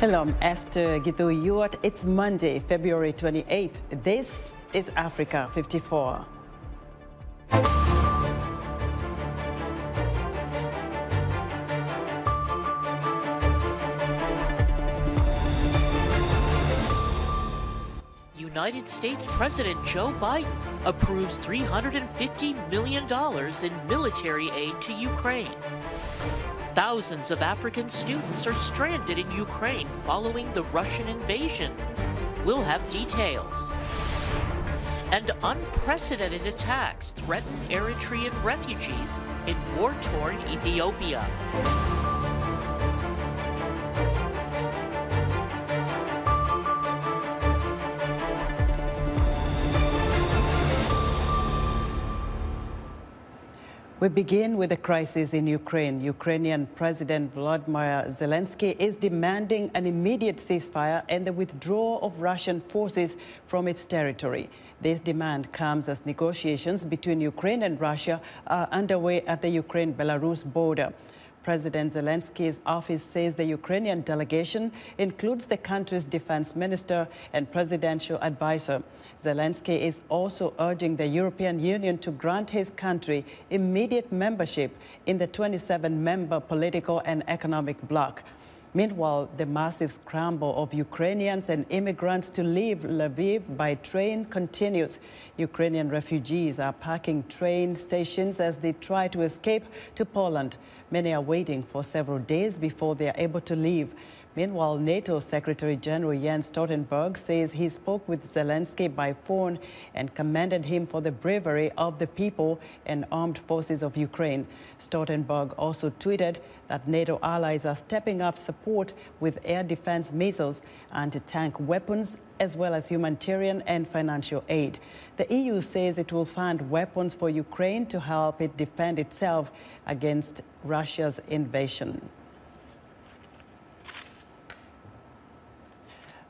Hello, I'm Esther Githu-Ewart. It's Monday, February 28th. This is Africa 54. United States President Joe Biden approves $350 million in military aid to Ukraine. Thousands of African students are stranded in Ukraine following the Russian invasion. We'll have details. And unprecedented attacks threaten Eritrean refugees in war-torn Ethiopia. We begin with the crisis in Ukraine. Ukrainian President Volodymyr Zelensky is demanding an immediate ceasefire and the withdrawal of Russian forces from its territory. This demand comes as negotiations between Ukraine and Russia are underway at the Ukraine-Belarus border. President Zelensky's office says the Ukrainian delegation includes the country's defense minister and presidential advisor. Zelensky is also urging the European Union to grant his country immediate membership in the 27-member political and economic bloc. Meanwhile, the massive scramble of Ukrainians and immigrants to leave Lviv by train continues. Ukrainian refugees are packing train stations as they try to escape to Poland. Many are waiting for several days before they are able to leave. Meanwhile, NATO Secretary General Jens Stoltenberg says he spoke with Zelensky by phone and commended him for the bravery of the people and armed forces of Ukraine. Stoltenberg also tweeted that NATO allies are stepping up support with air defense missiles, anti-tank weapons, as well as humanitarian and financial aid. The EU says it will fund weapons for Ukraine to help it defend itself against Russia's invasion.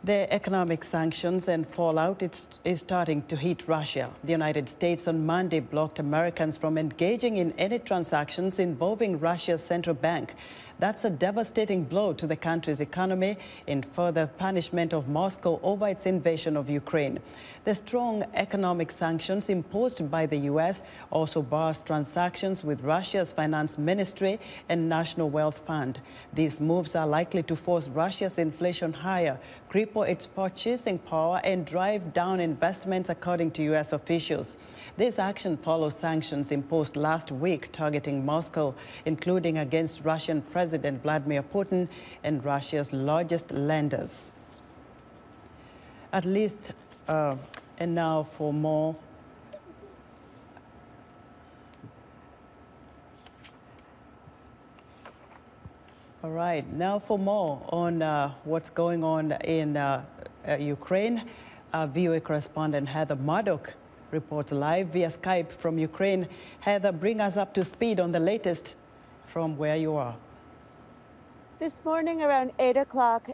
The economic sanctions and fallout is starting to hit Russia. The United States on Monday blocked Americans from engaging in any transactions involving Russia's central bank. That's a devastating blow to the country's economy in further punishment of Moscow over its invasion of Ukraine. The strong economic sanctions imposed by the U.S. also bars transactions with Russia's finance ministry and national wealth fund. These moves are likely to force Russia's inflation higher, cripple its purchasing power, and drive down investments, according to U.S. officials. This action follows sanctions imposed last week targeting Moscow, including against Russian President Vladimir Putin and Russia's largest lenders. At least, and now for more. All right, now for more on what's going on in Ukraine, VOA correspondent Heather Murdock reports live via Skype from Ukraine. Heather, bring us up to speed on the latest from where you are. This morning around 8 o'clock,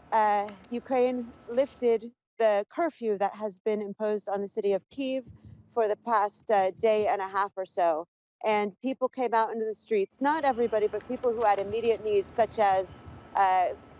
Ukraine lifted the curfew that has been imposed on the city of Kyiv for the past day and a half or so. And people came out into the streets, not everybody, but people who had immediate needs, such as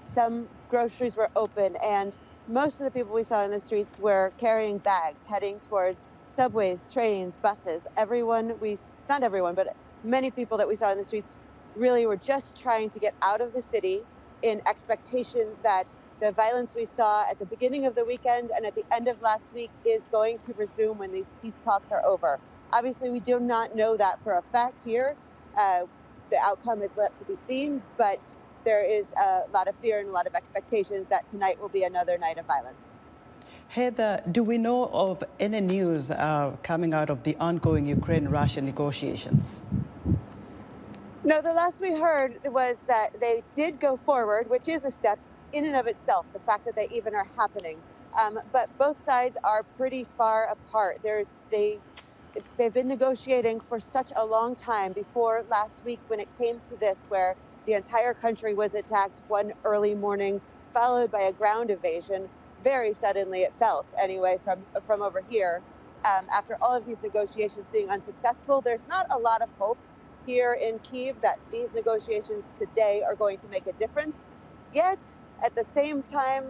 some groceries were open. And most of the people we saw in the streets were carrying bags, heading towards subways, trains, buses. Not everyone, but many people that we saw in the streets really were just trying to get out of the city in expectation that the violence we saw at the beginning of the weekend and at the end of last week is going to resume when these peace talks are over. Obviously, we do not know that for a fact here. The outcome is left to be seen, but there is a lot of fear and a lot of expectations that tonight will be another night of violence. Heather, do we know of any news coming out of the ongoing Ukraine-Russia negotiations? No, the last we heard was that they did go forward, which is a step in and of itself, the fact that they even are happening. But both sides are pretty far apart. They've been negotiating for such a long time before last week when it came to this, where the entire country was attacked one early morning, followed by a ground invasion. Very suddenly, it felt anyway, from over here. After all of these negotiations being unsuccessful, there's not a lot of hope here in Kyiv that these negotiations today are going to make a difference. Yet, At the same time,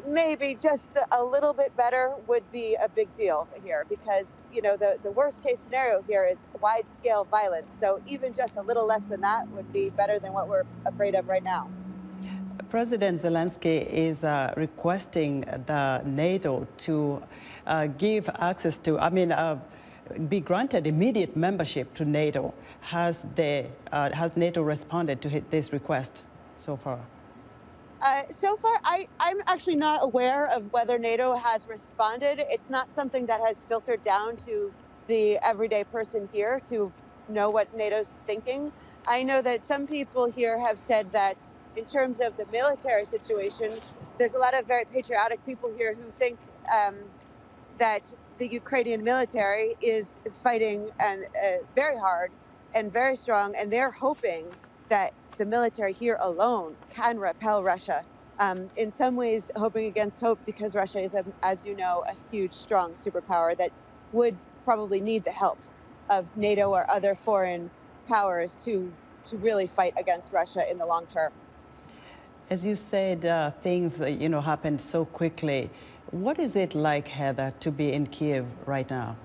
maybe just a little bit better would be a big deal here, because, you know, the worst case scenario here is wide scale violence. So even just a little less than that would be better than what we're afraid of right now. President Zelensky is requesting the NATO to give access to, be granted immediate membership to NATO. Has NATO responded to this request so far? So far, I'm actually not aware of whether NATO has responded. It's not something that has filtered down to the everyday person here to know what NATO's thinking. I know that some people here have said that in terms of the military situation, there's a lot of very patriotic people here who think that the Ukrainian military is fighting very hard and very strong, and they're hoping that the military here alone can repel Russia. In some ways, hoping against hope, because Russia is, as you know, a huge, strong superpower that would probably need the help of NATO or other foreign powers to really fight against Russia in the long term. As you said, things happened so quickly. What is it like, Heather, to be in Kyiv right now?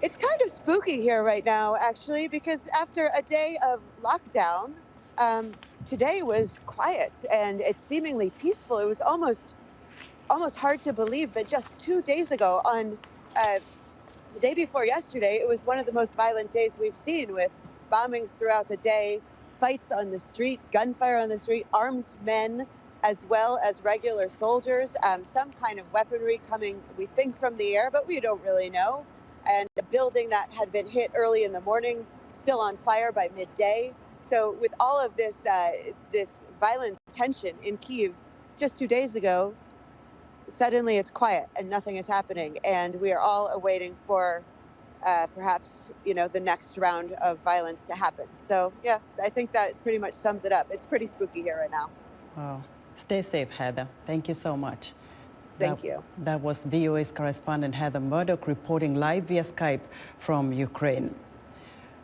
It's kind of spooky here right now, actually, because after a day of lockdown, today was quiet and it's seemingly peaceful. It was almost hard to believe that just 2 days ago, on the day before yesterday, it was one of the most violent days we've seen, with bombings throughout the day, fights on the street, gunfire on the street, armed men, as well as regular soldiers, some kind of weaponry coming, we think, from the air, but we don't really know. And a building that had been hit early in the morning, still on fire by midday. So with all of this this violence, tension in Kyiv, just 2 days ago, suddenly it's quiet and nothing is happening. And we are all awaiting for perhaps, the next round of violence to happen. So yeah, I think that pretty much sums it up. It's pretty spooky here right now. Wow. Stay safe, Heather. Thank you so much. Thank you. That was VOA's correspondent Heather Murdock reporting live via Skype from Ukraine.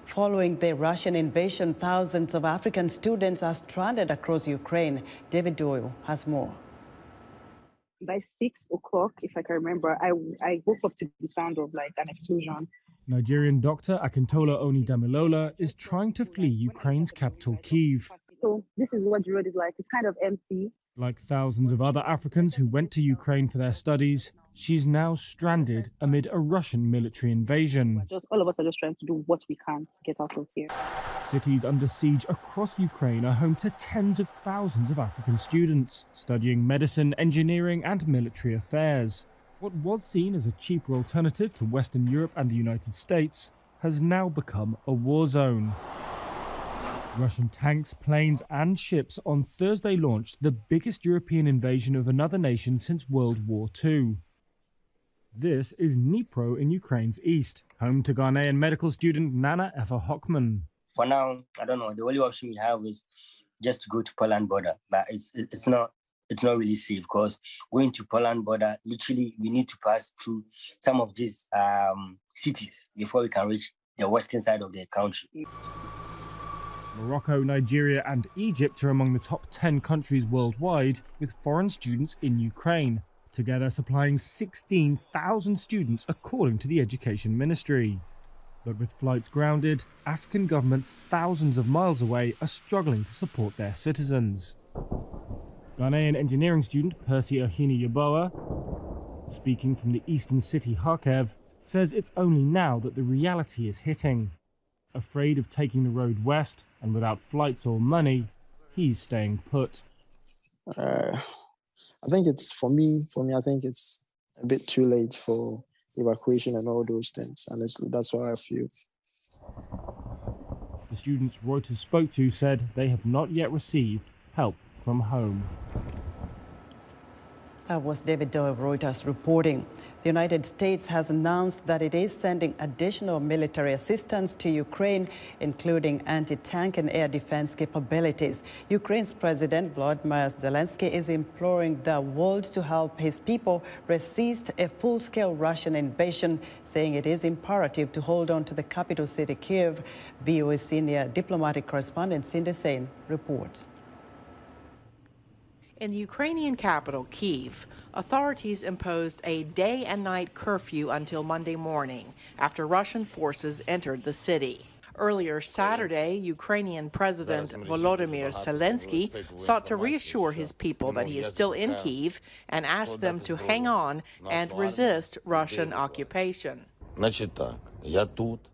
Following the Russian invasion, thousands of African students are stranded across Ukraine. David Doyle has more. By 6 o'clock, if I can remember, I woke up to the sound of like an explosion. Nigerian doctor Akintola Onidamilola is trying to flee Ukraine's capital, Kyiv. So this is what the road is like. It's kind of empty. Like thousands of other Africans who went to Ukraine for their studies, she's now stranded amid a Russian military invasion. All of us are just trying to do what we can to get out of here. Cities under siege across Ukraine are home to tens of thousands of African students studying medicine, engineering and military affairs. What was seen as a cheaper alternative to Western Europe and the United States has now become a war zone. Russian tanks, planes and ships on Thursday launched the biggest European invasion of another nation since World War II. This is Dnipro in Ukraine's east, home to Ghanaian medical student Nana Efa Hockman. For now, I don't know. The only option we have is just to go to Poland border, but it's not really safe, because going to Poland border, literally, we need to pass through some of these cities before we can reach the western side of the country. Morocco, Nigeria and Egypt are among the top 10 countries worldwide with foreign students in Ukraine, together supplying 16,000 students according to the Education Ministry. But with flights grounded, African governments thousands of miles away are struggling to support their citizens. Ghanaian engineering student Percy Ahini Yaboa, speaking from the eastern city Kharkiv, says it's only now that the reality is hitting. Afraid of taking the road west and without flights or money, he's staying put. I think it's, for me, I think it's a bit too late for evacuation and all those things. Honestly, that's what I feel. The students Reuters spoke to said they have not yet received help from home. That was David Doe of Reuters reporting. The United States has announced that it is sending additional military assistance to Ukraine, including anti-tank and air defense capabilities. Ukraine's President Volodymyr Zelensky is imploring the world to help his people resist a full-scale Russian invasion, saying it is imperative to hold on to the capital city, Kyiv. VOA senior diplomatic correspondent Cindy Sain reports. In the Ukrainian capital, Kyiv, authorities imposed a day and night curfew until Monday morning after Russian forces entered the city. Earlier Saturday, Ukrainian President Volodymyr Zelensky sought to reassure his people that he is still in Kyiv and asked them to hang on and resist Russian occupation.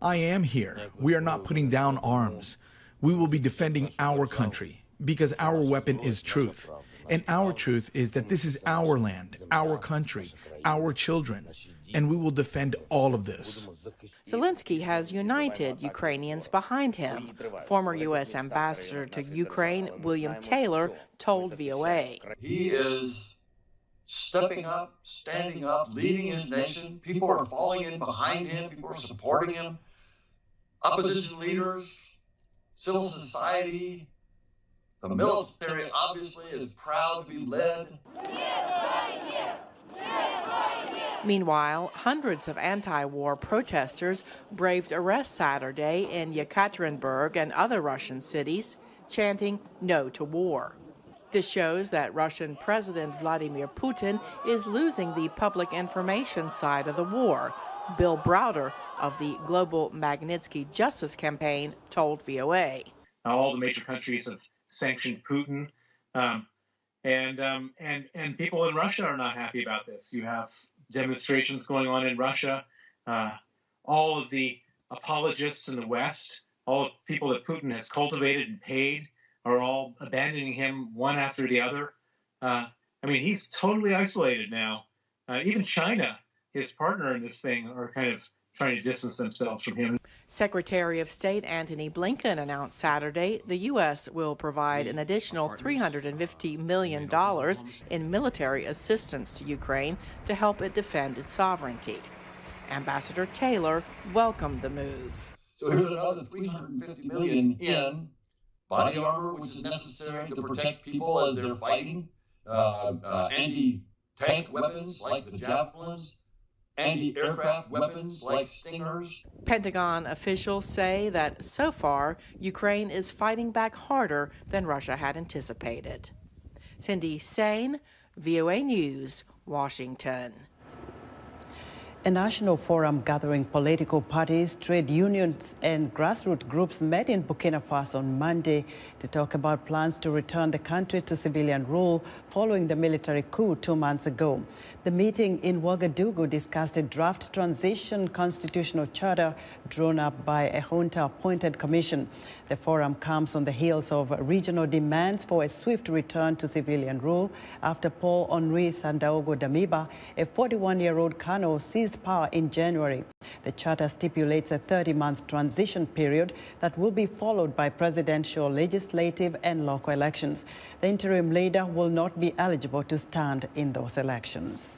I am here. We are not putting down arms. We will be defending our country because our weapon is truth. And our truth is that this is our land, our country, our children, and we will defend all of this. Zelensky has united Ukrainians behind him. Former U.S. Ambassador to Ukraine, William Taylor, told VOA. He is stepping up, standing up, leading his nation. People are falling in behind him. People are supporting him. Opposition leaders, civil society, the military obviously is proud to be led. Meanwhile, hundreds of anti-war protesters braved arrest Saturday in Yekaterinburg and other Russian cities, chanting "No to war." This shows that Russian President Vladimir Putin is losing the public information side of the war. Bill Browder of the Global Magnitsky Justice Campaign told VOA. All the major countries have sanctioned Putin, and people in Russia are not happy about this. You have demonstrations going on in Russia. All of the apologists in the West, all the people that Putin has cultivated and paid, are all abandoning him one after the other. I mean, he's totally isolated now. Even China, his partner in this thing, are kind of trying to distance themselves from him. Secretary of State Antony Blinken announced Saturday the U.S. will provide an additional $350 million in military assistance to Ukraine to help it defend its sovereignty. Ambassador Taylor welcomed the move. So here's another $350 million in body armor, which is necessary to protect people as they're fighting, anti-tank weapons like the javelins, anti-aircraft weapons like Stingers. Pentagon officials say that so far, Ukraine is fighting back harder than Russia had anticipated. Cindy Sain, VOA News, Washington. A national forum gathering political parties, trade unions and grassroots groups met in Burkina Faso on Monday to talk about plans to return the country to civilian rule following the military coup 2 months ago. The meeting in Ouagadougou discussed a draft transition constitutional charter drawn up by a junta-appointed commission. The forum comes on the heels of regional demands for a swift return to civilian rule after Paul-Henri Sandaogo Damiba, a 41-year-old colonel, seized power in January. The charter stipulates a 30-month transition period that will be followed by presidential, legislative and local elections. The interim leader will not be eligible to stand in those elections.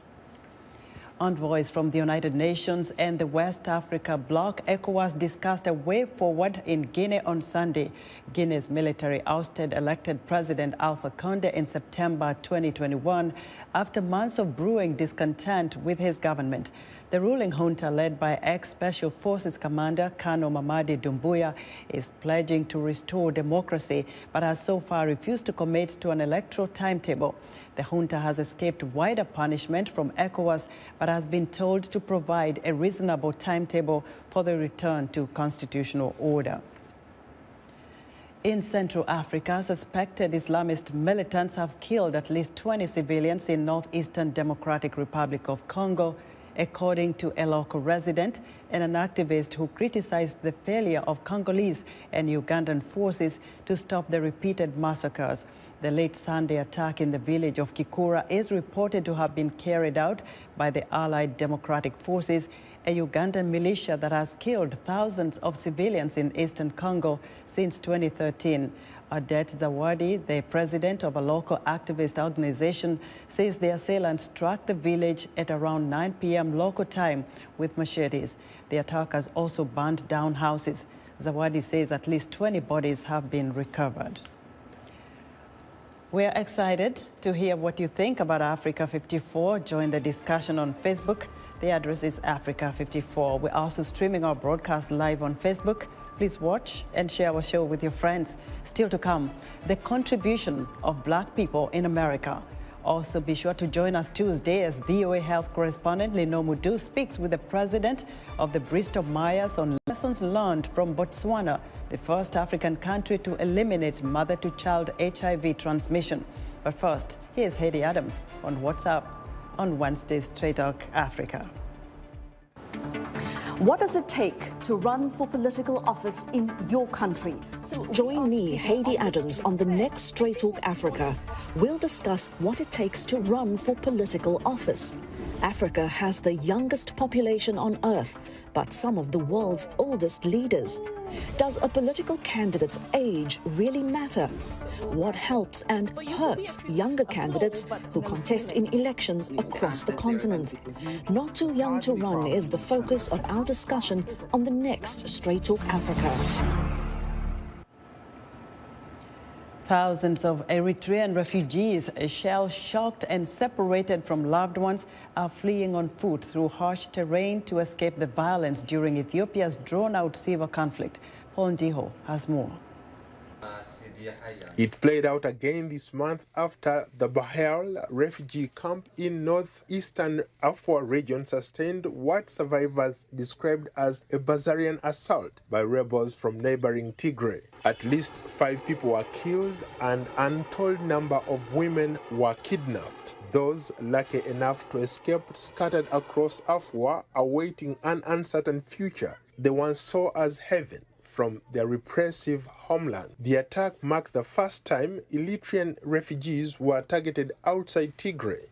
Envoys from the United Nations and the West Africa bloc, ECOWAS, discussed a way forward in Guinea on Sunday. Guinea's military ousted elected President Alpha Conde in September 2021 after months of brewing discontent with his government. The ruling junta, led by ex-Special Forces Commander Colonel Mamadi Doumbouya, is pledging to restore democracy, but has so far refused to commit to an electoral timetable. The junta has escaped wider punishment from ECOWAS, but has been told to provide a reasonable timetable for the return to constitutional order. In Central Africa, suspected Islamist militants have killed at least 20 civilians in Northeastern Democratic Republic of Congo, according to a local resident and an activist who criticized the failure of Congolese and Ugandan forces to stop the repeated massacres. The late Sunday attack in the village of Kikura is reported to have been carried out by the Allied Democratic Forces, a Ugandan militia that has killed thousands of civilians in eastern Congo since 2013. Adet Zawadi, the president of a local activist organization, says the assailants struck the village at around 9 p.m. local time with machetes. The attackers also burned down houses. Zawadi says at least 20 bodies have been recovered. We're excited to hear what you think about Africa 54. Join the discussion on Facebook. The address is Africa 54. We're also streaming our broadcast live on Facebook, Please watch and share our show with your friends. Still to come, the contribution of Black people in America. Also, be sure to join us Tuesday as VOA Health correspondent Lino Mudu speaks with the president of the Bristol Myers on lessons learned from Botswana, the first African country to eliminate mother-to-child HIV transmission. But first, here's Heidi Adams on What's Up on Wednesday's Straight Talk Africa. What does it take to run for political office in your country? So join me, Heidi Adams, on the next Straight Talk Africa. We'll discuss what it takes to run for political office. Africa has the youngest population on Earth, but some of the world's oldest leaders. Does a political candidate's age really matter? What helps and hurts younger candidates who contest in elections across the continent? Not too young to run is the focus of our discussion on the next Straight Talk Africa. Thousands of Eritrean refugees, shell-shocked and separated from loved ones, are fleeing on foot through harsh terrain to escape the violence during Ethiopia's drawn-out civil conflict. Paul Ndiho has more. It played out again this month after the Bahel refugee camp in northeastern Afar region sustained what survivors described as a Bazarian assault by rebels from neighboring Tigray. At least 5 people were killed and an untold number of women were kidnapped. Those lucky enough to escape scattered across Afar, awaiting an uncertain future they once saw as heaven from their repressive homeland. The attack marked the first time Eritrean refugees were targeted outside Tigray,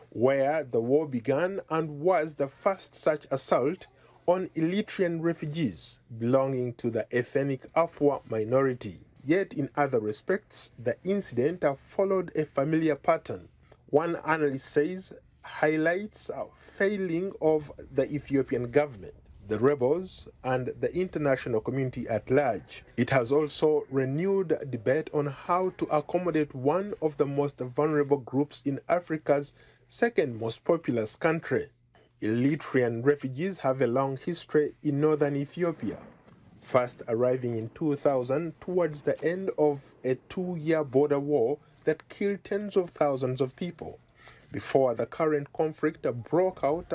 where the war began, and was the first such assault on Eritrean refugees belonging to the ethnic Afar minority. Yet in other respects, the incident followed a familiar pattern. One analyst says highlights a failing of the Ethiopian government, the rebels, and the international community at large. It has also renewed debate on how to accommodate one of the most vulnerable groups in Africa's second most populous country. Eritrean refugees have a long history in northern Ethiopia, first arriving in 2000 towards the end of a 2-year border war that killed tens of thousands of people. Before the current conflict broke out,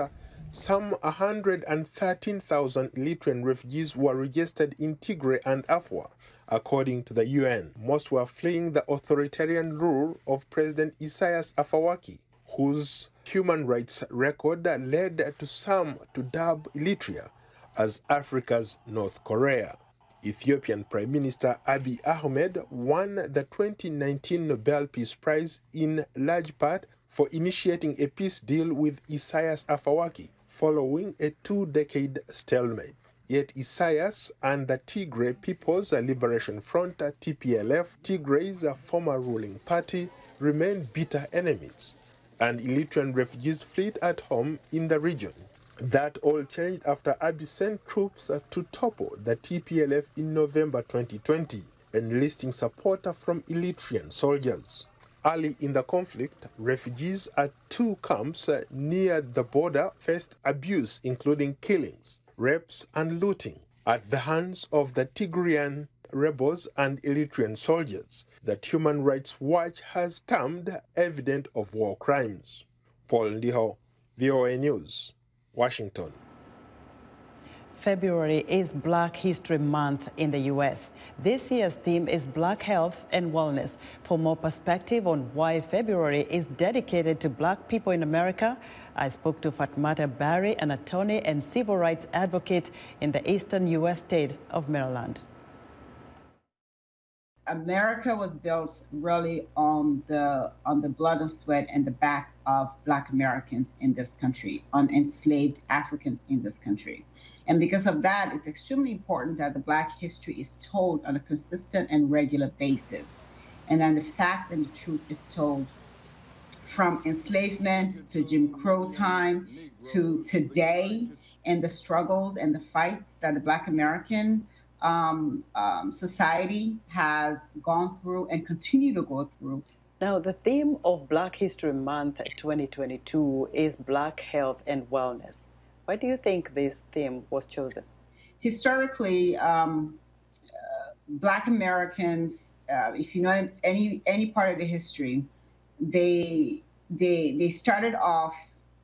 some 113,000 Eritrean refugees were registered in Tigray and Afar, according to the UN. Most were fleeing the authoritarian rule of President Isaias Afwerki, whose human rights record led to some to dub Eritrea as Africa's North Korea. Ethiopian Prime Minister Abiy Ahmed won the 2019 Nobel Peace Prize in large part for initiating a peace deal with Isaias Afwerki following a 2-decade stalemate. Yet Isaias and the Tigray People's Liberation Front, TPLF, Tigray's former ruling party, remain bitter enemies, and Eritrean refugees fled at home in the region. That all changed after Abiy sent troops to topple the TPLF in November 2020, enlisting support from Eritrean soldiers. Early in the conflict, refugees at 2 camps near the border faced abuse, including killings, rapes, and looting at the hands of the Tigrayan rebels and Eritrean soldiers that Human Rights Watch has termed evidence of war crimes. Paul Ndiho, VOA News, Washington. February is Black History Month in the U.S. This year's theme is Black Health and Wellness. For more perspective on why February is dedicated to Black people in America, I spoke to Fatmata Barry, an attorney and civil rights advocate in the eastern U.S. state of Maryland. America was built really on the blood and sweat and the back of Black Americans in this country, on enslaved Africans in this country. And because of that, it's extremely important that the Black history is told on a consistent and regular basis. And then the fact and the truth is told from enslavement to Jim Crow time to today, and the struggles and the fights that the Black American society has gone through and continue to go through. Now, the theme of Black History Month 2022 is Black Health and Wellness. Why do you think this theme was chosen? Historically, Black Americans, if you know any part of the history, they started off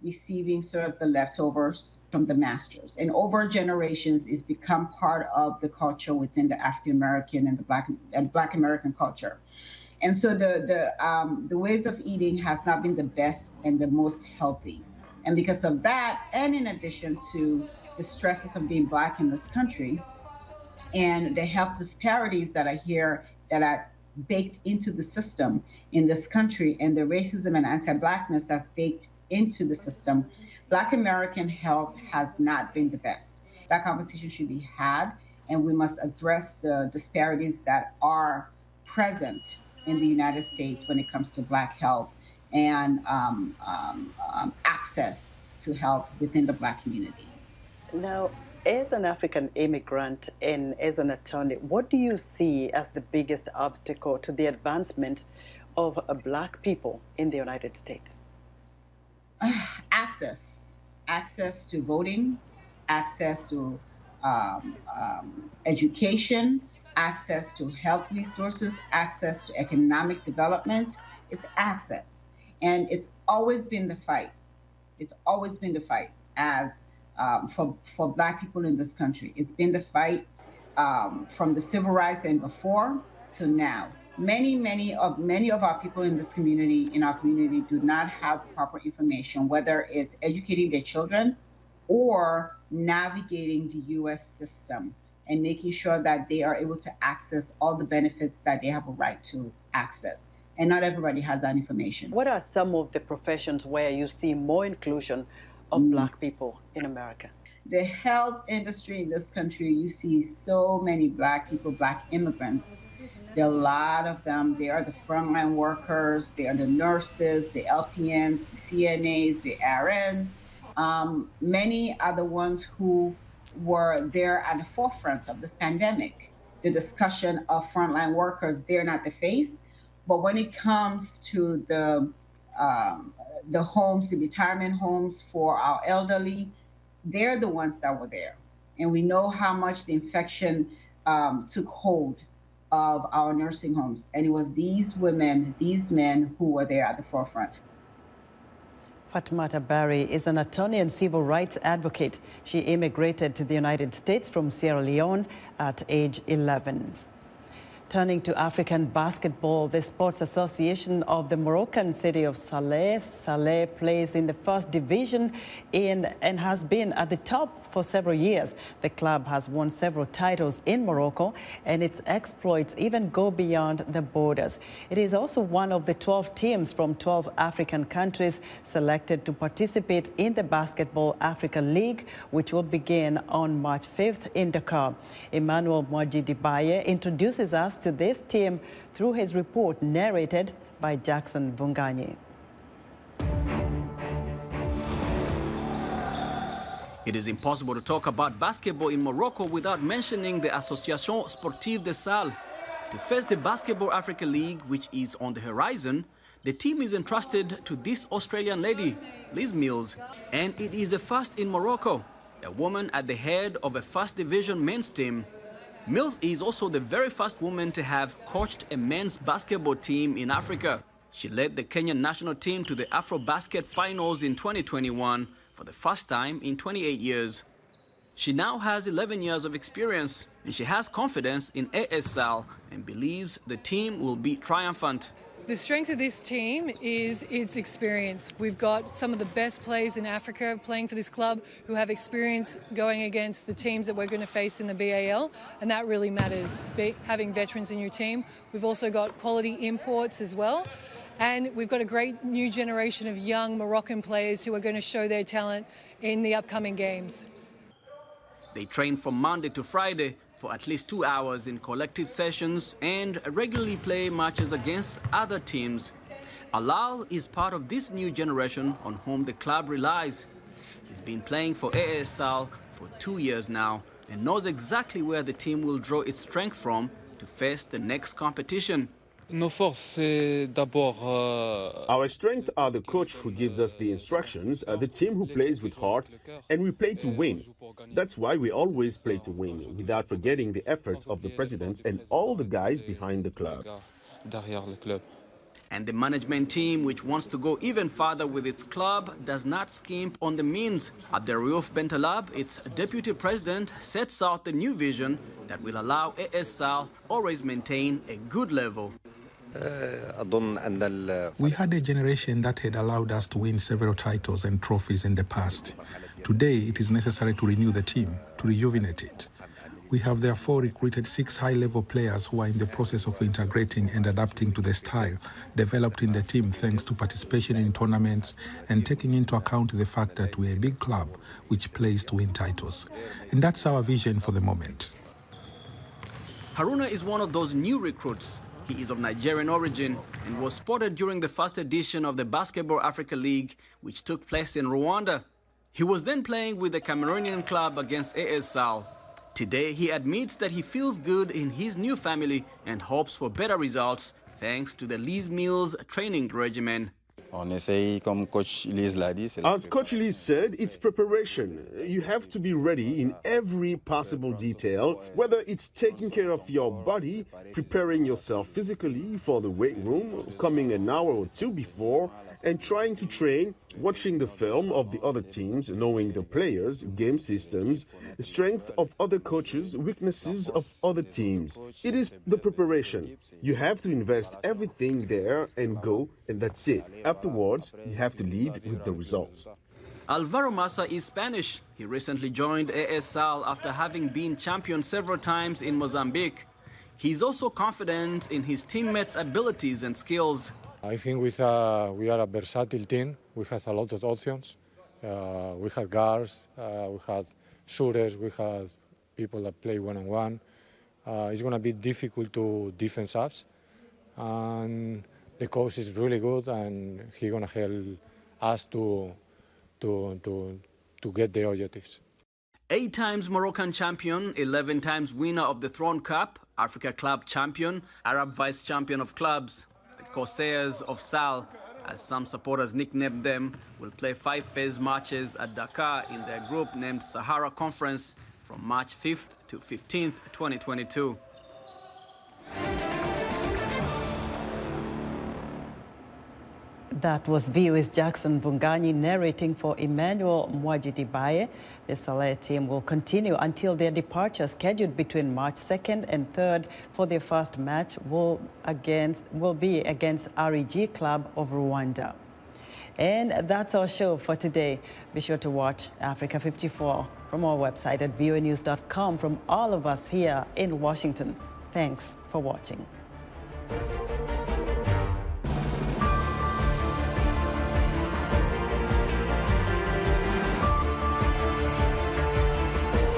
receiving sort of the leftovers from the masters, and over generations, it's become part of the culture within the African American and the Black American culture. And so the ways of eating has not been the best and the most healthy. And because of that, and in addition to the stresses of being Black in this country and the health disparities that are here that are baked into the system in this country, and the racism and anti-Blackness that's baked into the system, Black American health has not been the best. That conversation should be had, and we must address the disparities that are present in the United States when it comes to Black health and access to health within the Black community. Now, as an African immigrant and as an attorney, what do you see as the biggest obstacle to the advancement of Black people in the United States? Access to voting, access to education, access to health resources, access to economic development. It's access. And it's always been the fight. It's always been the fight as for Black people in this country. It's been the fight from the civil rights and before to now. Many of our people in this community, do not have proper information, whether it's educating their children or navigating the U.S. system and making sure that they are able to access all the benefits that they have a right to access. And not everybody has that information. What are some of the professions where you see more inclusion of Black people in America? The health industry in this country, you see so many Black people, Black immigrants. There are a lot of them. They are the frontline workers. They are the nurses, the LPNs, the CNAs, the RNs. Many are the ones who were there at the forefront of this pandemic. The discussion of frontline workers, they're not the face. But when it comes to the homes, the retirement homes for our elderly, they're the ones that were there. And we know how much the infection took hold of our nursing homes. And it was these women, these men who were there at the forefront. Fatoumata Barry is an attorney and civil rights advocate. She immigrated to the United States from Sierra Leone at age 11. Turning to African basketball, the Sports Association of the Moroccan city of Saleh. Saleh plays in the first division and has been at the top for several years. The club has won several titles in Morocco, and its exploits even go beyond the borders. It is also one of the 12 teams from 12 African countries selected to participate in the Basketball Africa League, which will begin on March 5th in Dakar. Emmanuel Mwajidibaye introduces us to this team through his report narrated by Jackson Vunganyi. It is impossible to talk about basketball in Morocco without mentioning the Association Sportive de Salé. To face the Basketball Africa League, which is on the horizon, the team is entrusted to this Australian lady, Liz Mills, and it is a first in Morocco, a woman at the head of a first division men's team. Mills is also the very first woman to have coached a men's basketball team in Africa. She led the Kenyan national team to the AfroBasket finals in 2021 for the first time in 28 years. She now has 11 years of experience, and she has confidence in AS Salé and believes the team will be triumphant. The strength of this team is its experience. We've got some of the best players in Africa playing for this club who have experience going against the teams that we're going to face in the BAL, and that really matters, having veterans in your team. We've also got quality imports as well, and we've got a great new generation of young Moroccan players who are going to show their talent in the upcoming games. They train from Monday to Friday for at least 2 hours in collective sessions and regularly play matches against other teams. Alal is part of this new generation on whom the club relies. He's been playing for AS Salé for 2 years now and knows exactly where the team will draw its strength from to face the next competition. Our strength are the coach who gives us the instructions, the team who plays with heart, and we play to win. That's why we always play to win, without forgetting the efforts of the presidents and all the guys behind the club. And the management team, which wants to go even farther with its club, does not skimp on the means. Abderraouf Bentaleb, its deputy president, sets out the new vision that will allow AS Sal always maintain a good level. We had a generation that had allowed us to win several titles and trophies in the past. Today, it is necessary to renew the team, to rejuvenate it. We have therefore recruited 6 high-level players who are in the process of integrating and adapting to the style developed in the team thanks to participation in tournaments and taking into account the fact that we're a big club which plays to win titles. And that's our vision for the moment. Haruna is one of those new recruits. He is of Nigerian origin and was spotted during the first edition of the Basketball Africa League, which took place in Rwanda. He was then playing with the Cameroonian club against AS Sal. Today, he admits that he feels good in his new family and hopes for better results thanks to the Liz Mills training regimen. As Coach Lee said, it's preparation. You have to be ready in every possible detail, whether it's taking care of your body, preparing yourself physically for the weight room, coming an hour or two before, and trying to train, watching the film of the other teams, knowing the players, game systems, the strength of other coaches, weaknesses of other teams. It is the preparation. You have to invest everything there and go, and that's it. Afterwards, you have to leave with the results. Alvaro Massa is Spanish. He recently joined AS Sal after having been champion several times in Mozambique. He's also confident in his teammates' abilities and skills. I think we are a versatile team. We have a lot of options. We have guards, we have shooters, we have people that play one-on-one. It's going to be difficult to defend us. And the coach is really good, and he's going to help us to get the objectives. 8 times Moroccan champion, 11 times winner of the Throne Cup, Africa Club champion, Arab vice champion of clubs. Corsairs of Sal, as some supporters nicknamed them, will play 5 phase matches at Dakar in their group named Sahara Conference from March 5th to 15th, 2022. That was VOA's Jackson Vunganyi narrating for Emmanuel Mwajidi-Baye. The Saleh team will continue until their departure, scheduled between March 2nd and 3rd for their first match will be against REG Club of Rwanda. And that's our show for today. Be sure to watch Africa 54 from our website at voanews.com. From all of us here in Washington, thanks for watching.